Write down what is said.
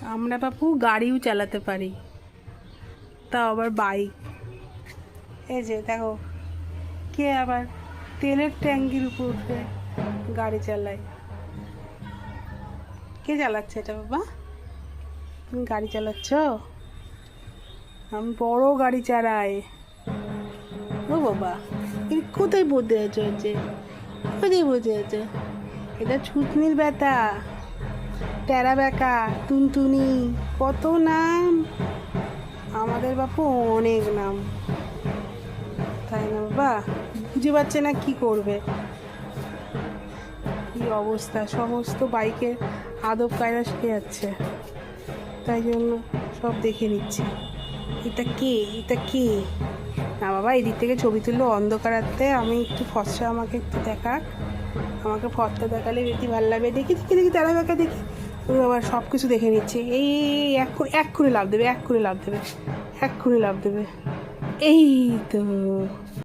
আমরা বাপু গাড়িও চালাতে পারি, তাও আবার বাইক। এই যে দেখো, কে আবার তেলের ট্যাঙ্কির উপর উঠে গাড়ি চালায়। কে চালাচ্ছে এটা বাবা? তুমি গাড়ি চালাচ্ছ? আমি বড় গাড়ি চালাই। ও বাবা, এটা কোথায় বলতে আছো? যে কোথায় বলতে আছো? এটা ছুটনির ব্যথা, টেরা বেঁকা, টুনটুনি, কত নাম আমাদের বাপু, অনেক নাম, তাই না বাবা? বুঝে পাচ্ছে না কি করবে। কি অবস্থা, সমস্ত বাইকের আদব কায়দা শিখে যাচ্ছে, তাই জন্য সব দেখে নিচ্ছি। এটা কে, এটা কে? না বাবা, এদিক থেকে ছবি তুললো অন্ধকারাতে, আমি একটু ফর্সা, আমাকে একটু দেখাক, আমাকে ফর্সা দেখালে বেশি ভালো লাগবে। দেখি দেখি দেখি, তারা দেখা দেখি। ওই বাবা, সব কিছু দেখে নিচ্ছে। এই এক্ষুনি লাভ দেবে, এক্ষুনি লাভ দেবে, এক্ষুনি লাভ দেবে। এই তো